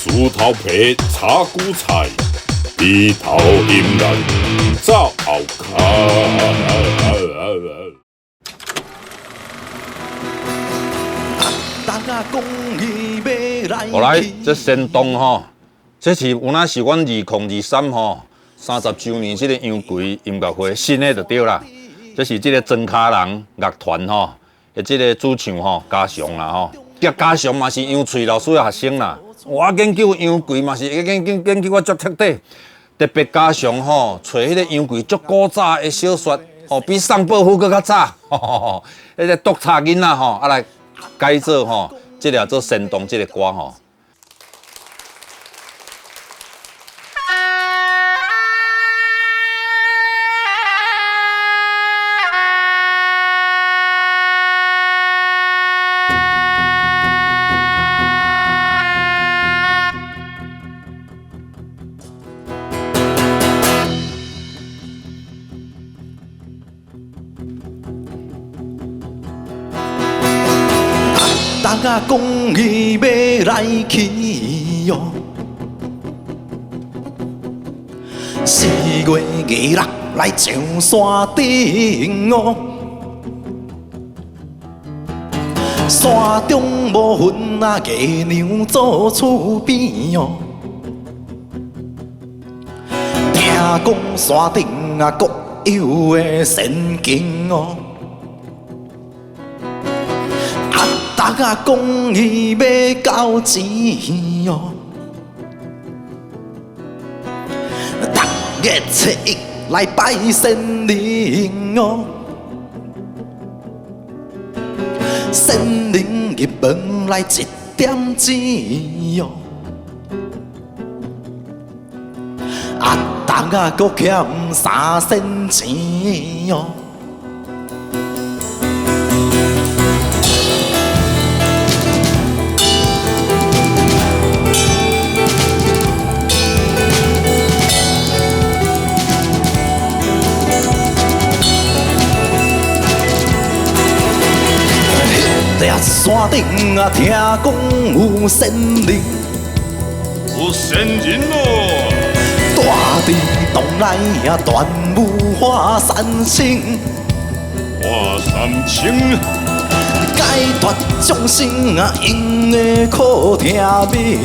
猪头皮、炒韭菜、鼻头引人走后脚。后来这仙洞吼，这是有哪是阮2023吼30周年这个杨葵音乐会新的就对啦。这是这个曾卡人乐团吼，的这个主唱吼嘉祥啦吼，嘉祥嘛是杨翠老师的学生啦。我研究杨葵嘛是研究我足彻底，特别嘉祥吼找迄个杨葵足古早的小说，吼比宋宝虎搁较早，迄个督察囡仔吼，啊来改做吼，这个做仙洞这个歌吼。大家讲伊要来去哟，4月26来上山顶哦，山中无分啊，月娘做厝边哦，听讲山顶啊各有的神经哦。大家讲伊要交钱哦，逐月初一来拜神灵哦，神灵入门来1点钱哦，大家搁欠3仙钱哦。山顶啊，听讲有仙灵，有仙人哦，住伫洞内啊，断舞花三星，花三清，解脱众生啊，因的苦听命，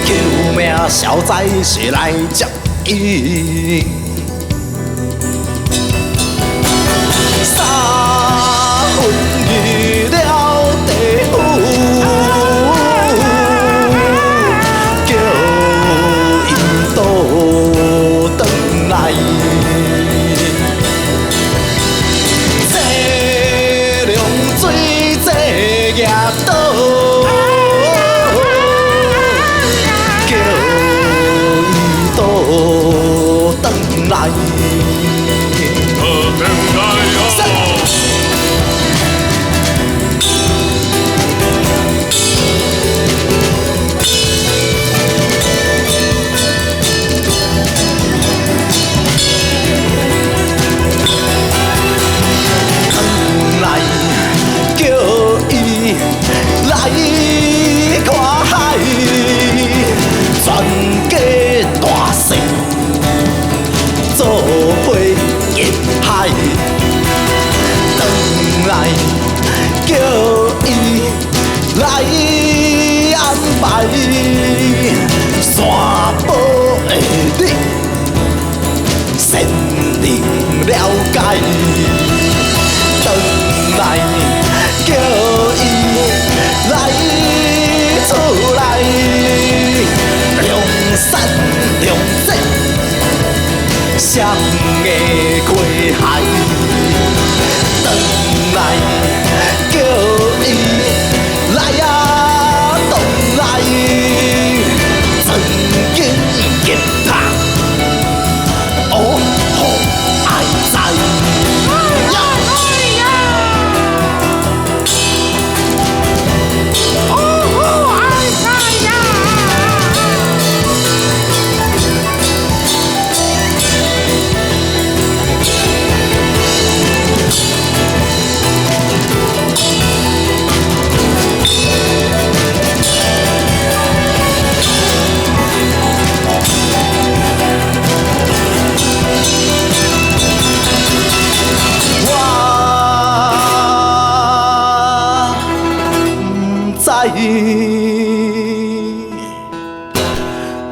救命消灾是来接应。遇了地府，叫因倒转来，这凉水这业倒，叫因倒转来。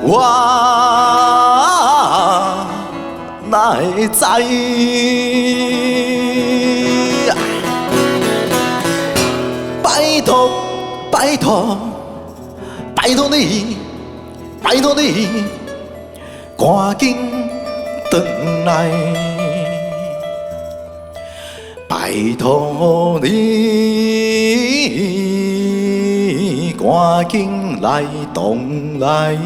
我哪会知？拜托，拜托，拜托你，拜托你，赶紧回来！拜托你，赶紧来东来！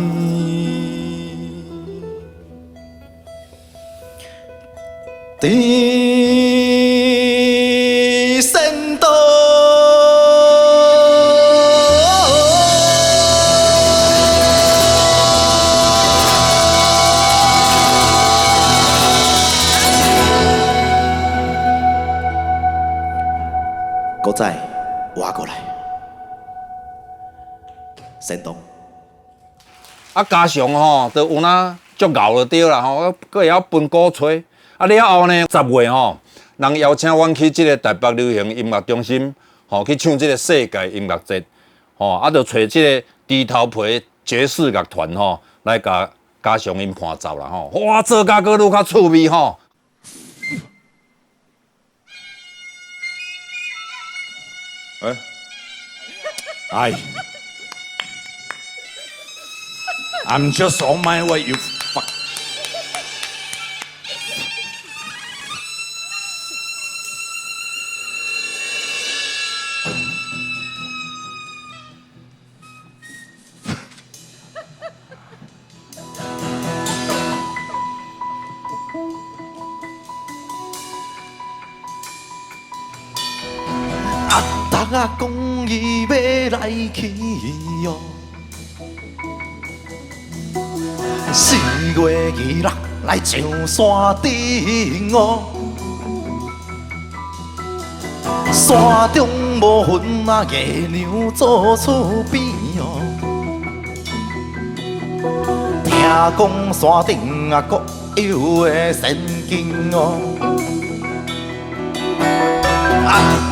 地神道。搁再挖过来，先动。啊，加上吼，就有那足熬就对啦吼，佫会晓分鼓吹。啊了后呢，10月吼，人邀请阮去即个台北流行音乐中心，吼去唱即个世界音乐节，吼啊，就找即个低头皮爵士乐团吼来加上因伴奏啦吼，哇，做甲佫愈较趣味吼。哎，I'm just on my way, you fuck. 大家讲伊要来去哦，4月26来上山顶哦，山中无云啊，月亮做厝边哦。听讲山顶啊，各有的仙境哦。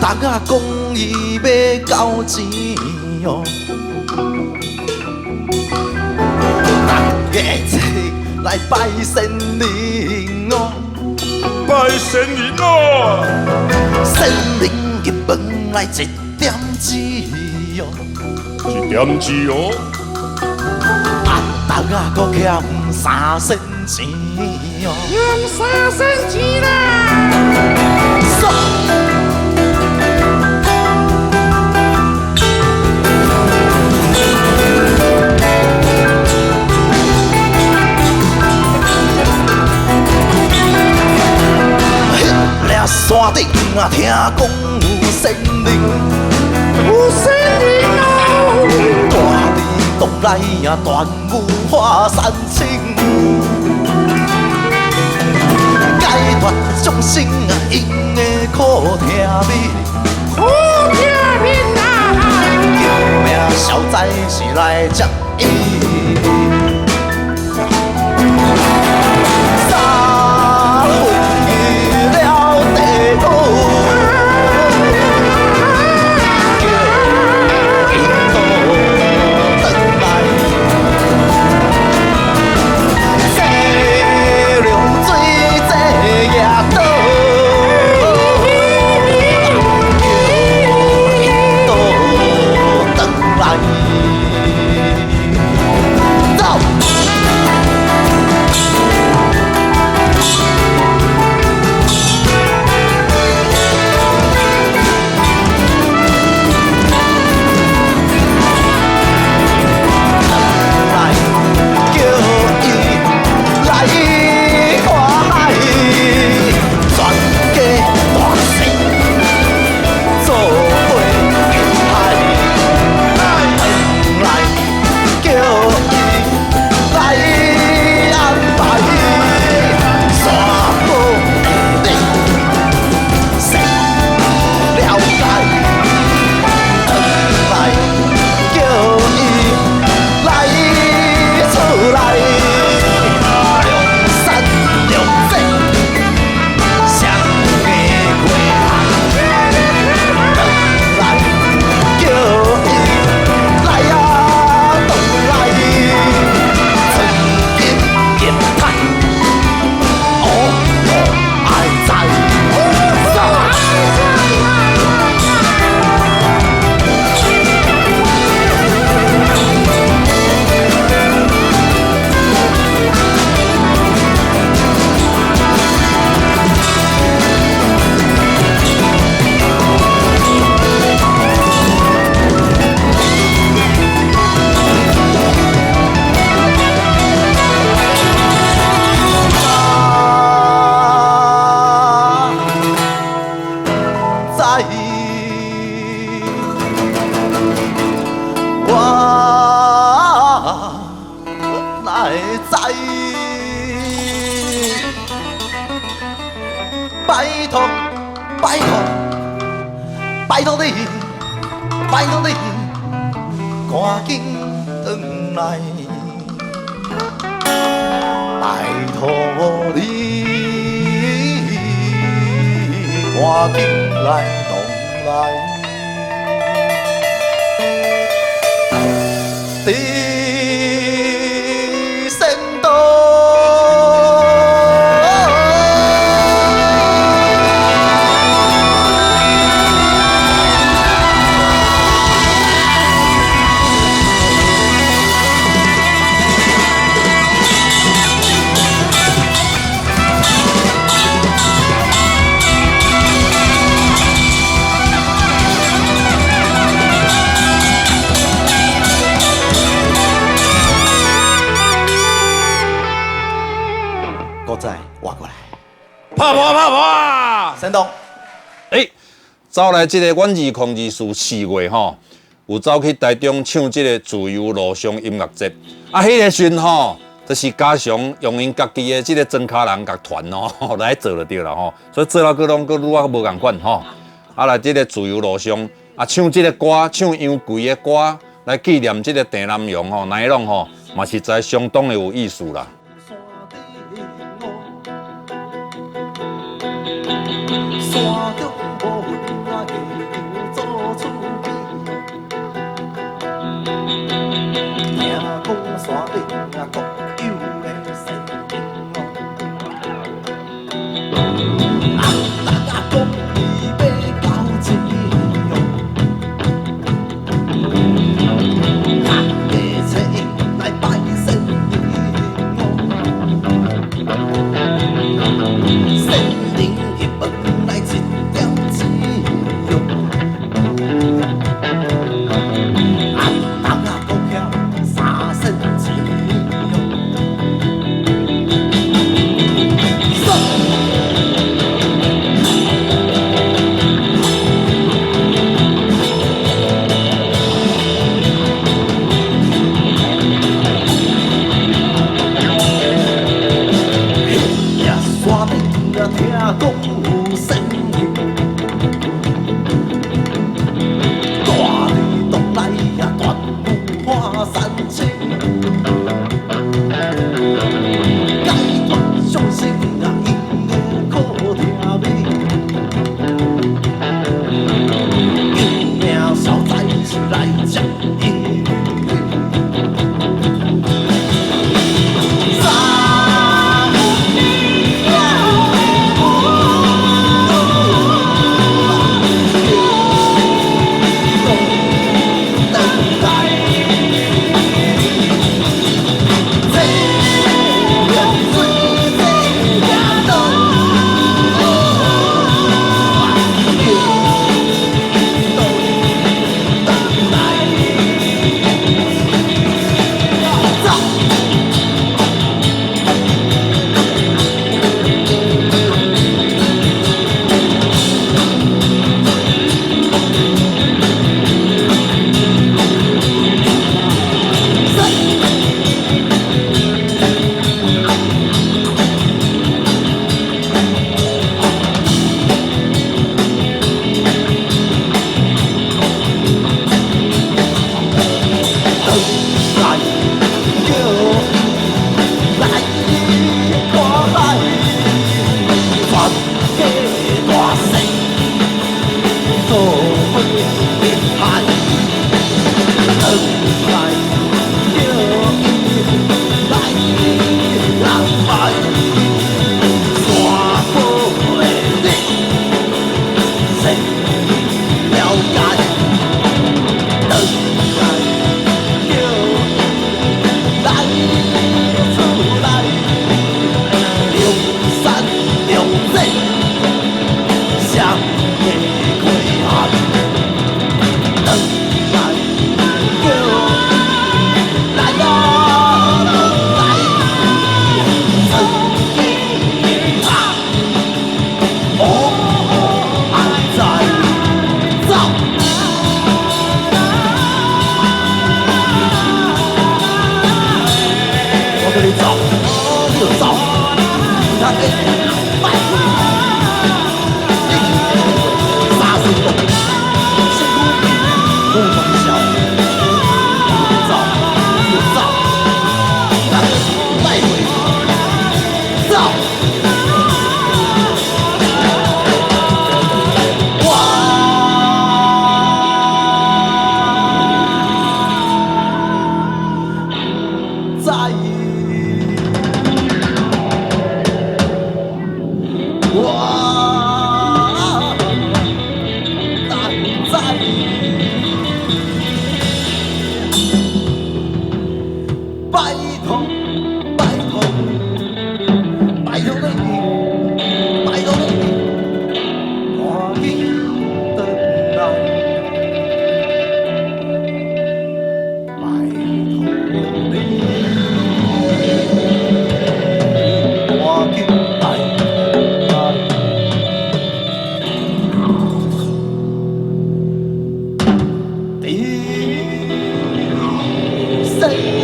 大家讲伊要交钱哦，大家齐来拜神灵哦，拜神灵哦，神灵入门来1点子哦1点子哦，大家搁欠3仙钱哦，欠3仙钱啦！山顶啊，听讲有仙灵，有仙灵哦，大地东来啊，断舞化三清，解脱众生啊，因的苦痛味，苦痛面啊，救命消灾是来接伊。拜托，拜托你，拜托你，赶紧回来。拜托你，赶紧来动来。先到。再挖过来，啪！先动。走来，这个阮2024月吼，有走去台中唱这个自由路上音乐节。迄个时阵吼，就是加上用因家己的这个真卡人乐团吼来做就对了吼。所以做了个拢个愈啊无共款吼。来这个自由路上唱这个歌，唱杨贵的歌，来纪念这个郑南榕吼，内容吼嘛实在相当的有意思啦。来。